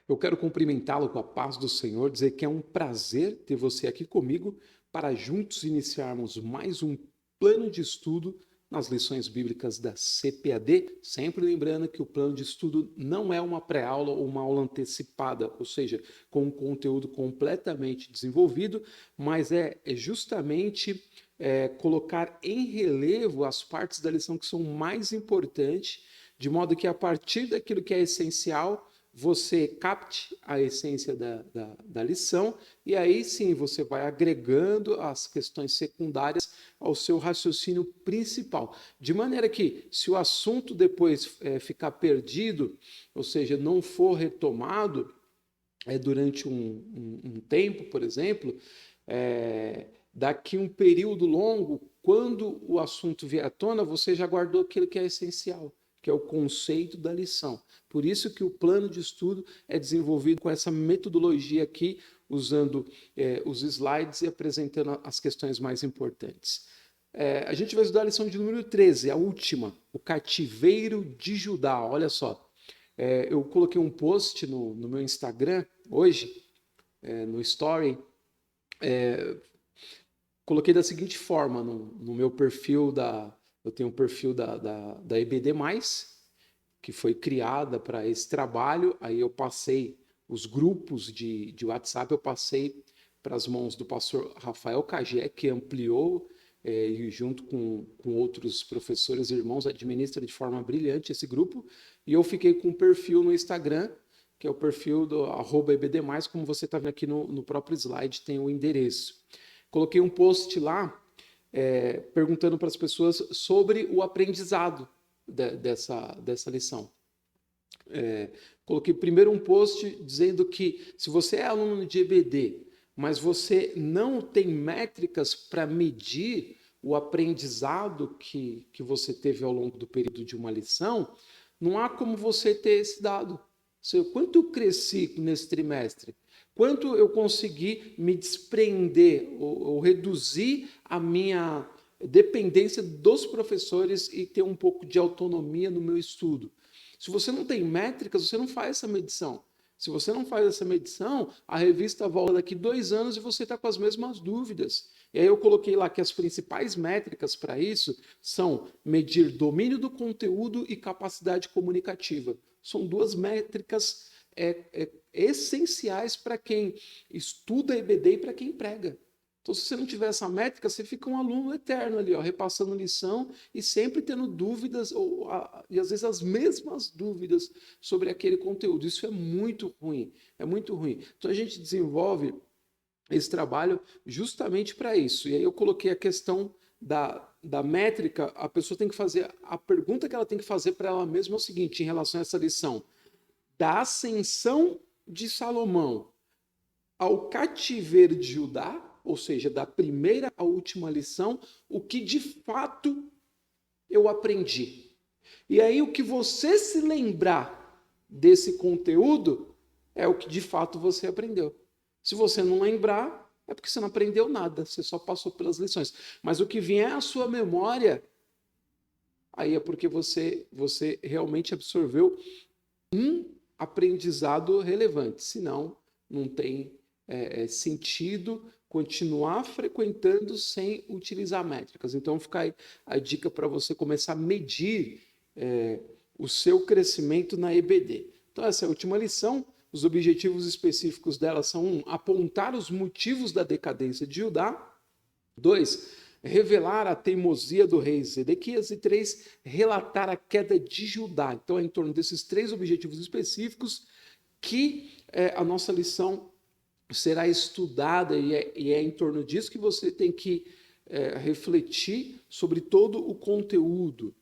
Eu quero cumprimentá-lo com a paz do Senhor, dizer que é um prazer ter você aqui comigo para juntos iniciarmos mais um plano de estudo nas lições bíblicas da CPAD, sempre lembrando que o plano de estudo não é uma pré-aula ou uma aula antecipada, ou seja, com um conteúdo completamente desenvolvido, mas é justamente colocar em relevo as partes da lição que são mais importantes, de modo que a partir daquilo que é essencial, você capte a essência da lição e aí sim você vai agregando as questões secundárias ao seu raciocínio principal. De maneira que, se o assunto depois ficar perdido, ou seja, não for retomado durante um tempo, por exemplo, daqui um período longo, quando o assunto vier à tona, você já guardou aquilo que é essencial, que é o conceito da lição. Por isso que o plano de estudo é desenvolvido com essa metodologia aqui, usando os slides e apresentando as questões mais importantes. A gente vai estudar a lição de número 13, a última, o cativeiro de Judá. Olha só, eu coloquei um post no meu Instagram hoje, no Story, coloquei da seguinte forma, no meu perfil eu tenho um perfil da EBD+, que foi criada para esse trabalho, aí eu passei os grupos de WhatsApp, eu passei para as mãos do pastor Rafael Cagé, que ampliou e junto com outros professores e irmãos administra de forma brilhante esse grupo, e eu fiquei com um perfil no Instagram, que é o perfil do @ebd+, como você está vendo aqui no próprio slide, tem o endereço. Coloquei um post lá perguntando para as pessoas sobre o aprendizado dessa lição. Coloquei primeiro um post dizendo que se você é aluno de EBD, mas você não tem métricas para medir o aprendizado que você teve ao longo do período de uma lição, não há como você ter esse dado. Seja, quanto eu cresci nesse trimestre? Quanto eu consegui me desprender ou reduzir a minha dependência dos professores e ter um pouco de autonomia no meu estudo? Se você não tem métricas, você não faz essa medição. Se você não faz essa medição, a revista volta daqui 2 anos e você está com as mesmas dúvidas. E aí eu coloquei lá que as principais métricas para isso são medir domínio do conteúdo e capacidade comunicativa. São 2 métricas essenciais para quem estuda EBD e para quem prega. Então, se você não tiver essa métrica, você fica um aluno eterno ali, ó, repassando lição e sempre tendo dúvidas, e às vezes as mesmas dúvidas sobre aquele conteúdo. Isso é muito ruim, é muito ruim. Então, a gente desenvolve esse trabalho justamente para isso. E aí eu coloquei a questão da métrica, a pessoa tem que fazer, a pergunta que ela tem que fazer para ela mesma é o seguinte, em relação a essa lição: da ascensão de Salomão ao cativeiro de Judá, ou seja, da primeira à última lição, o que de fato eu aprendi. E aí o que você se lembrar desse conteúdo é o que de fato você aprendeu. Se você não lembrar, é porque você não aprendeu nada, você só passou pelas lições. Mas o que vier à sua memória, aí é porque você realmente absorveu um aprendizado relevante. Senão, não tem sentido continuar frequentando sem utilizar métricas. Então, fica aí a dica para você começar a medir o seu crescimento na EBD. Então, essa é a última lição. Os objetivos específicos dela são: apontar os motivos da decadência de Judá; 2, revelar a teimosia do rei Zedequias; e 3, relatar a queda de Judá. Então, é em torno desses 3 objetivos específicos que a nossa lição será estudada, e é em torno disso que você tem que refletir sobre todo o conteúdo.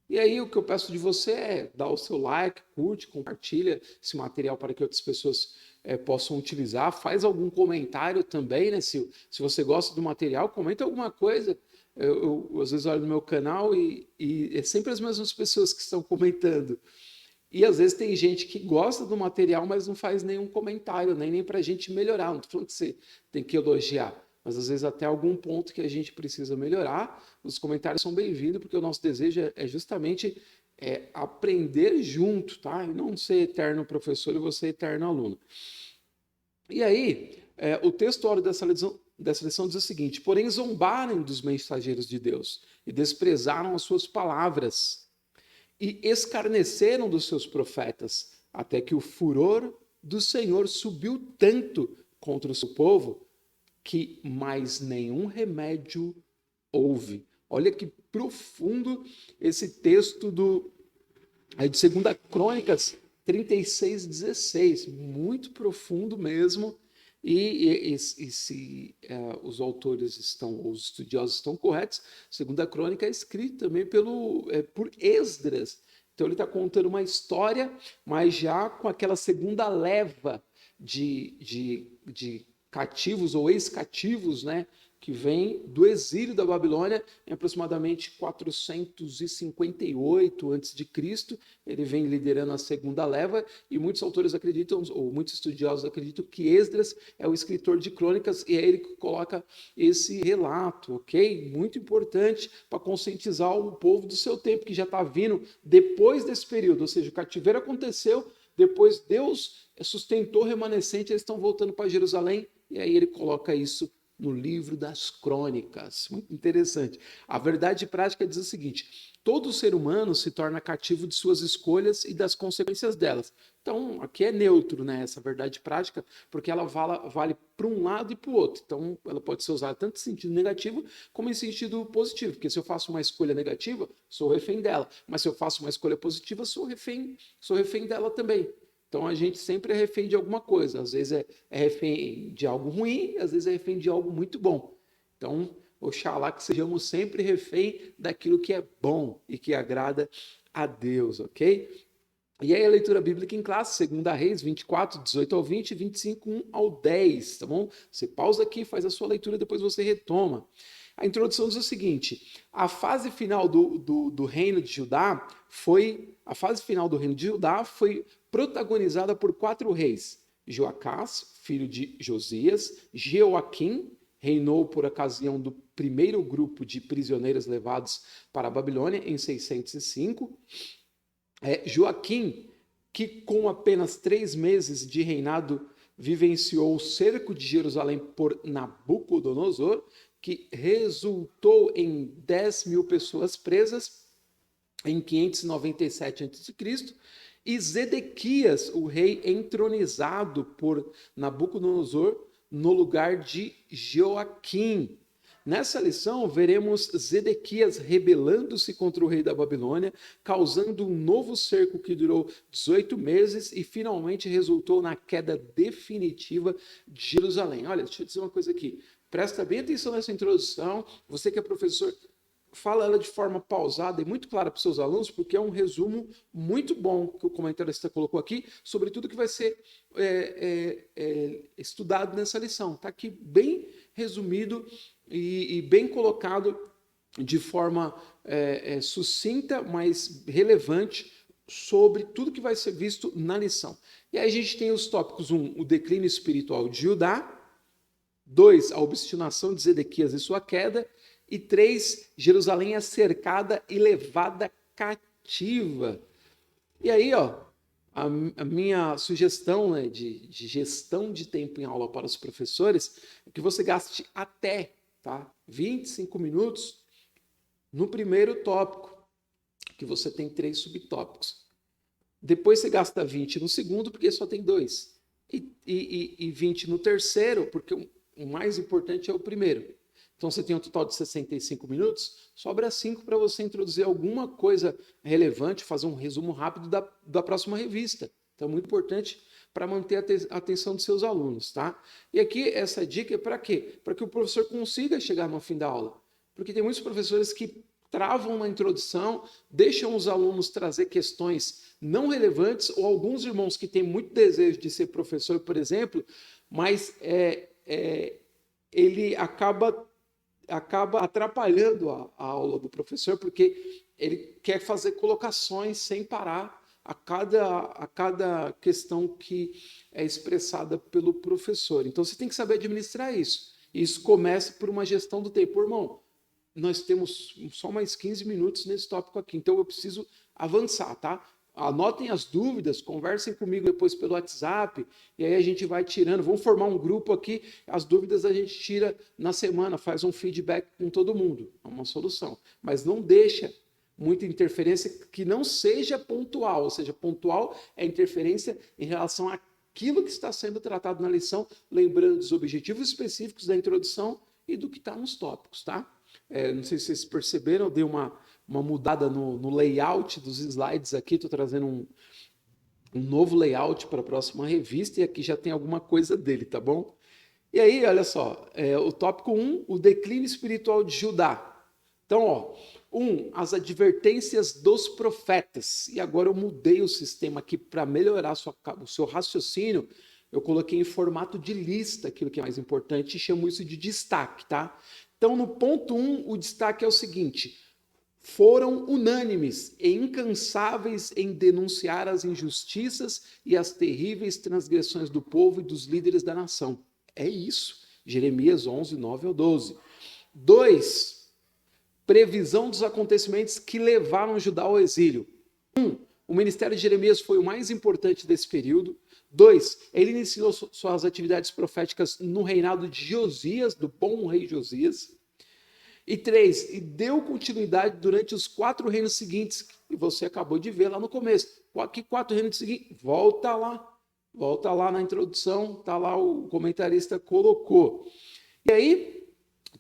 E aí o que eu peço de você é dar o seu like, curte, compartilha esse material para que outras pessoas possam utilizar. Faz algum comentário também, né? Se você gosta do material, comenta alguma coisa. Eu às vezes olho no meu canal e é sempre as mesmas pessoas que estão comentando. E às vezes tem gente que gosta do material, mas não faz nenhum comentário, nem para a gente melhorar. Não estou falando que você tem que elogiar, mas às vezes até algum ponto que a gente precisa melhorar. Os comentários são bem-vindos, porque o nosso desejo é justamente é aprender junto, tá? E não ser eterno professor e você eterno aluno. E aí, o textuário dessa lição diz o seguinte: porém zombaram dos mensageiros de Deus e desprezaram as suas palavras e escarneceram dos seus profetas, até que o furor do Senhor subiu tanto contra o seu povo que mais nenhum remédio houve. Olha que profundo esse texto de 2 Crônicas 36:16, muito profundo mesmo. Se os autores estão, os estudiosos estão corretos, 2 Crônica é escrito também por Esdras. Então ele está contando uma história, mas já com aquela segunda leva de cativos ou ex-cativos, né, que vem do exílio da Babilônia em aproximadamente 458 a.C. Ele vem liderando a segunda leva e muitos autores acreditam, ou muitos estudiosos acreditam, que Esdras é o escritor de crônicas e é ele que coloca esse relato, ok? Muito importante para conscientizar o povo do seu tempo, que já está vindo depois desse período, ou seja, o cativeiro aconteceu, depois Deus sustentou o remanescente, eles estão voltando para Jerusalém, e aí ele coloca isso no livro das Crônicas. Muito interessante. A verdade prática diz o seguinte: todo ser humano se torna cativo de suas escolhas e das consequências delas. Então, aqui é neutro, né, essa verdade prática, porque ela vale para um lado e para o outro. Então, ela pode ser usada tanto em sentido negativo como em sentido positivo, porque se eu faço uma escolha negativa, sou refém dela, mas se eu faço uma escolha positiva, sou refém dela também. Então a gente sempre é refém de alguma coisa. Às vezes é refém de algo ruim, às vezes é refém de algo muito bom. Então, oxalá que sejamos sempre refém daquilo que é bom e que agrada a Deus, ok? E aí a leitura bíblica em classe, 2 Reis 24, 18 ao 20, 25, 1 ao 10, tá bom? Você pausa aqui, faz a sua leitura, depois você retoma. A introdução diz o seguinte: a fase final do reino de Judá foi protagonizada por 4 reis: Joacás, filho de Josias; Jeoaquim reinou por ocasião do primeiro grupo de prisioneiros levados para a Babilônia em 605. Joaquim, que com apenas 3 meses de reinado vivenciou o cerco de Jerusalém por Nabucodonosor, que resultou em 10.000 pessoas presas em 597 a.C., e Zedequias, o rei entronizado por Nabucodonosor no lugar de Joaquim. Nessa lição, veremos Zedequias rebelando-se contra o rei da Babilônia, causando um novo cerco que durou 18 meses e finalmente resultou na queda definitiva de Jerusalém. Olha, deixa eu dizer uma coisa aqui. Presta bem atenção nessa introdução. Você que é professor, fala ela de forma pausada e muito clara para os seus alunos, porque é um resumo muito bom que o comentarista colocou aqui sobre tudo que vai ser estudado nessa lição. Está aqui bem resumido e bem colocado de forma sucinta, mas relevante sobre tudo que vai ser visto na lição. E aí a gente tem os tópicos: 1, o declínio espiritual de Judá; 2, a obstinação de Zedequias e sua queda; e 3, Jerusalém é cercada e levada cativa. E aí, a minha sugestão, né, de gestão de tempo em aula para os professores é que você gaste até 25 minutos no primeiro tópico, que você tem 3 subtópicos. Depois você gasta 20 no segundo, porque só tem 2. E 20 no terceiro, porque o mais importante é o primeiro. Então você tem um total de 65 minutos, sobra 5 para você introduzir alguma coisa relevante, fazer um resumo rápido da próxima revista. Então é muito importante para manter a atenção dos seus alunos, tá? E aqui essa dica é para quê? Para que o professor consiga chegar no fim da aula. Porque tem muitos professores que travam na introdução, deixam os alunos trazer questões não relevantes, ou alguns irmãos que têm muito desejo de ser professor, por exemplo, mas ele acaba atrapalhando a aula do professor, porque ele quer fazer colocações sem parar a cada questão que é expressada pelo professor. Então você tem que saber administrar isso. Isso começa por uma gestão do tempo. Irmão, nós temos só mais 15 minutos nesse tópico aqui, então eu preciso avançar, tá? Anotem as dúvidas, conversem comigo depois pelo WhatsApp, e aí a gente vai tirando. Vamos formar um grupo aqui, as dúvidas a gente tira na semana, faz um feedback com todo mundo. É uma solução. Mas não deixa muita interferência que não seja pontual, ou seja, pontual é interferência em relação àquilo que está sendo tratado na lição, lembrando dos objetivos específicos da introdução e do que está nos tópicos, tá? Não sei se vocês perceberam, eu dei uma mudada no layout dos slides aqui, estou trazendo um novo layout para a próxima revista, e aqui já tem alguma coisa dele, tá bom? E aí, olha só, o tópico 1, o declínio espiritual de Judá. Então, ó, as advertências dos profetas. E agora eu mudei o sistema aqui para melhorar o seu raciocínio. Eu coloquei em formato de lista aquilo que é mais importante e chamo isso de destaque, tá? Então, no ponto 1, o destaque é o seguinte: foram unânimes e incansáveis em denunciar as injustiças e as terríveis transgressões do povo e dos líderes da nação. É isso. Jeremias 11, 9 ao 12. 2. Previsão dos acontecimentos que levaram Judá ao exílio. 1. O ministério de Jeremias foi o mais importante desse período. 2. Ele iniciou suas atividades proféticas no reinado de Josias, do bom rei Josias. E 3. E deu continuidade durante os 4 reinos seguintes, que você acabou de ver lá no começo. Que 4 reinos seguintes? Volta lá na introdução, tá lá o comentarista colocou. E aí,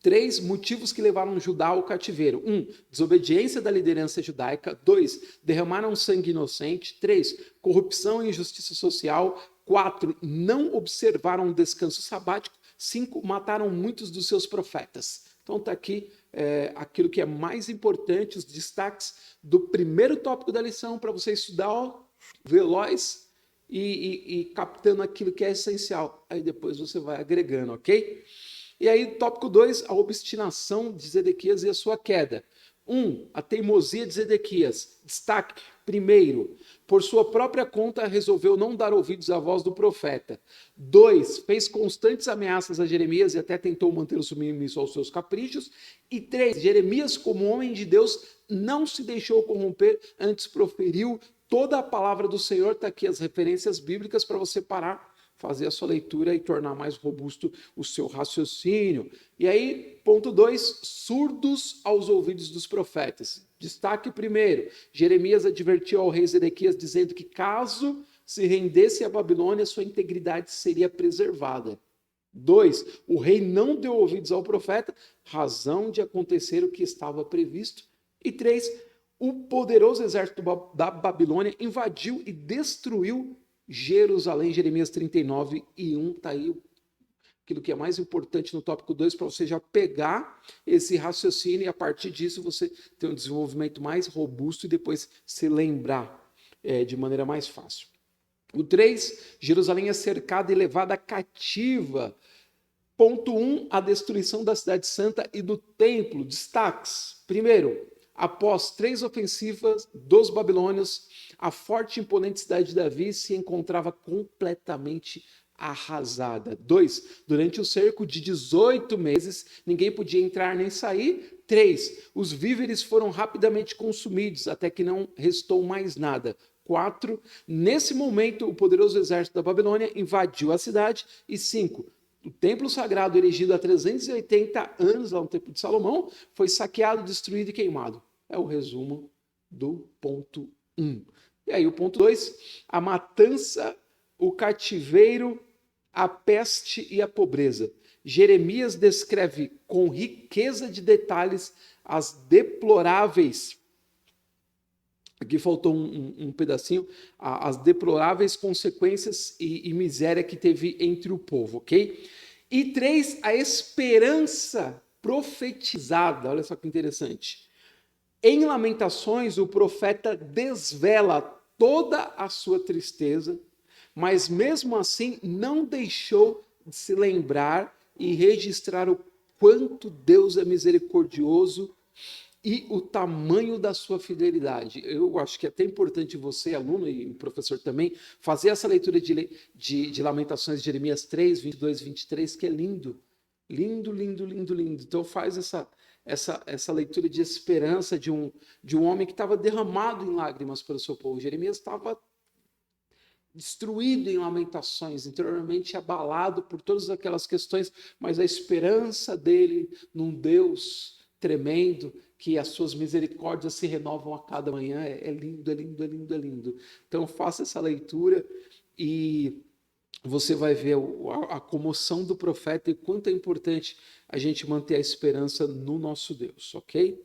3 motivos que levaram Judá ao cativeiro. 1. Desobediência da liderança judaica. 2. Derramaram sangue inocente. 3. Corrupção e injustiça social. 4. Não observaram o descanso sabático. 5. Mataram muitos dos seus profetas. Então está aqui aquilo que é mais importante, os destaques do primeiro tópico da lição, para você estudar veloz e captando aquilo que é essencial. Aí depois você vai agregando, ok? E aí, tópico 2, a obstinação de Zedequias e a sua queda. 1. A teimosia de Zedequias. Destaque. Primeiro, por sua própria conta, resolveu não dar ouvidos à voz do profeta. 2. Fez constantes ameaças a Jeremias e até tentou mantê-lo submisso aos seus caprichos. E 3. Jeremias, como homem de Deus, não se deixou corromper, antes proferiu toda a palavra do Senhor. Está aqui as referências bíblicas para você parar, fazer a sua leitura e tornar mais robusto o seu raciocínio. E aí, ponto 2, surdos aos ouvidos dos profetas. Destaque primeiro, Jeremias advertiu ao rei Zedequias dizendo que caso se rendesse à Babilônia, sua integridade seria preservada. 2, o rei não deu ouvidos ao profeta, razão de acontecer o que estava previsto. E 3, o poderoso exército da Babilônia invadiu e destruiu Jerusalém. Jeremias 39 e 1, está aí aquilo que é mais importante no tópico 2, para você já pegar esse raciocínio e a partir disso você ter um desenvolvimento mais robusto e depois se lembrar de maneira mais fácil. O 3, Jerusalém é cercada e levada cativa. Ponto 1, a destruição da cidade santa e do templo. Destaques. Primeiro, após 3 ofensivas dos babilônios, a forte e imponente cidade de Davi se encontrava completamente arrasada. 2. Durante o cerco de 18 meses, ninguém podia entrar nem sair. 3. Os víveres foram rapidamente consumidos, até que não restou mais nada. 4. Nesse momento, o poderoso exército da Babilônia invadiu a cidade. E 5. O templo sagrado, erigido há 380 anos, lá no Templo de Salomão, foi saqueado, destruído e queimado. É o resumo do ponto 1. E aí o ponto 2, a matança, o cativeiro, a peste e a pobreza. Jeremias descreve com riqueza de detalhes as deploráveis, aqui faltou um pedacinho, as deploráveis consequências e miséria que teve entre o povo, ok? E 3, a esperança profetizada. Olha só que interessante. Em Lamentações, o profeta desvela toda a sua tristeza, mas mesmo assim não deixou de se lembrar e registrar o quanto Deus é misericordioso e o tamanho da sua fidelidade. Eu acho que é até importante você, aluno e o professor também, fazer essa leitura de Lamentações de Jeremias 3, 22, 23, que é lindo. Lindo, lindo, lindo, lindo. Então faz essa leitura de esperança de um homem que estava derramado em lágrimas pelo seu povo. Jeremias estava destruído em lamentações, interiormente abalado por todas aquelas questões, mas a esperança dele num Deus tremendo, que as suas misericórdias se renovam a cada manhã, é lindo, é lindo, é lindo, é lindo. Então faça essa leitura e você vai ver a comoção do profeta e quanto é importante a gente manter a esperança no nosso Deus, ok?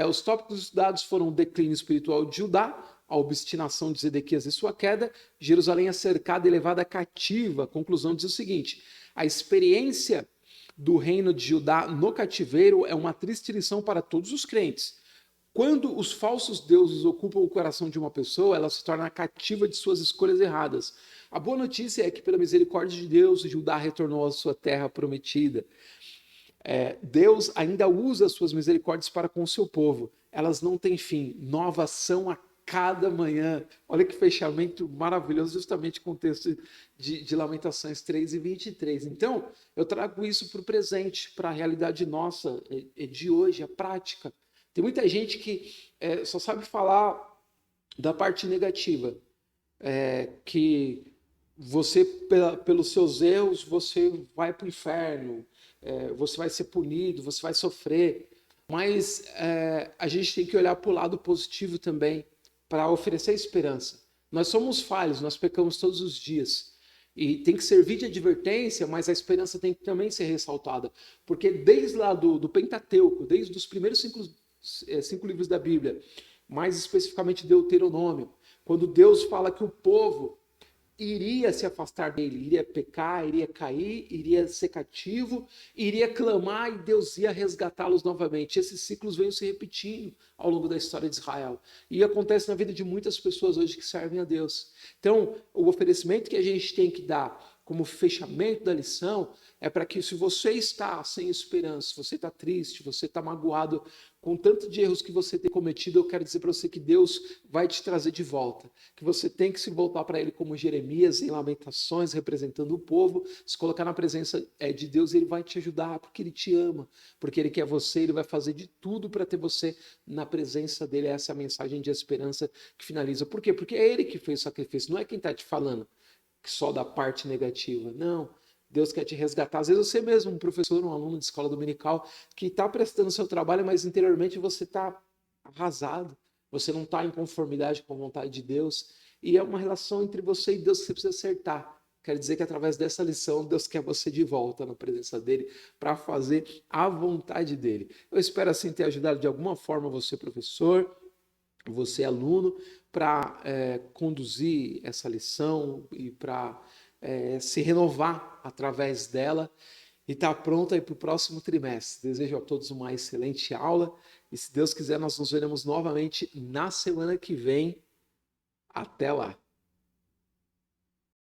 Os tópicos estudados foram o declínio espiritual de Judá, a obstinação de Zedequias e sua queda, Jerusalém é cercada e levada cativa. A conclusão diz o seguinte: a experiência do reino de Judá no cativeiro é uma triste lição para todos os crentes. Quando os falsos deuses ocupam o coração de uma pessoa, ela se torna cativa de suas escolhas erradas. A boa notícia é que, pela misericórdia de Deus, Judá retornou à sua terra prometida. Deus ainda usa as suas misericórdias para com o seu povo. Elas não têm fim. Novas são a cada manhã. Olha que fechamento maravilhoso, justamente com o texto de Lamentações 3 e 23. Então, eu trago isso para o presente, para a realidade nossa, de hoje, a prática. Tem muita gente que só sabe falar da parte negativa, que você, pelos seus erros, você vai para o inferno, você vai ser punido, você vai sofrer. Mas a gente tem que olhar para o lado positivo também, para oferecer esperança. Nós somos falhos, nós pecamos todos os dias. E tem que servir de advertência, mas a esperança tem que também ser ressaltada. Porque desde lá do Pentateuco, desde os primeiros cinco livros da Bíblia, mais especificamente Deuteronômio, quando Deus fala que o povo iria se afastar dele, iria pecar, iria cair, iria ser cativo, iria clamar e Deus ia resgatá-los novamente. Esses ciclos vêm se repetindo ao longo da história de Israel. E acontece na vida de muitas pessoas hoje que servem a Deus. Então, o oferecimento que a gente tem que dar como fechamento da lição é para que, se você está sem esperança, se você está triste, você está magoado com tanto de erros que você tem cometido, eu quero dizer para você que Deus vai te trazer de volta, que você tem que se voltar para Ele como Jeremias, em Lamentações, representando o povo, se colocar na presença de Deus, Ele vai te ajudar, porque Ele te ama, porque Ele quer você, Ele vai fazer de tudo para ter você na presença dEle. Essa é a mensagem de esperança que finaliza. Por quê? Porque é Ele que fez o sacrifício, não é quem está te falando só da parte negativa. Não, Deus quer te resgatar. Às vezes você mesmo, um professor, um aluno de escola dominical, que está prestando o seu trabalho, mas interiormente você está arrasado, você não está em conformidade com a vontade de Deus, e é uma relação entre você e Deus que você precisa acertar. Quer dizer que através dessa lição, Deus quer você de volta na presença dEle para fazer a vontade dEle. Eu espero assim ter ajudado de alguma forma você, professor, você, aluno, para conduzir essa lição e para se renovar através dela e estar pronto aí para o próximo trimestre. Desejo a todos uma excelente aula e, se Deus quiser, nós nos veremos novamente na semana que vem. Até lá!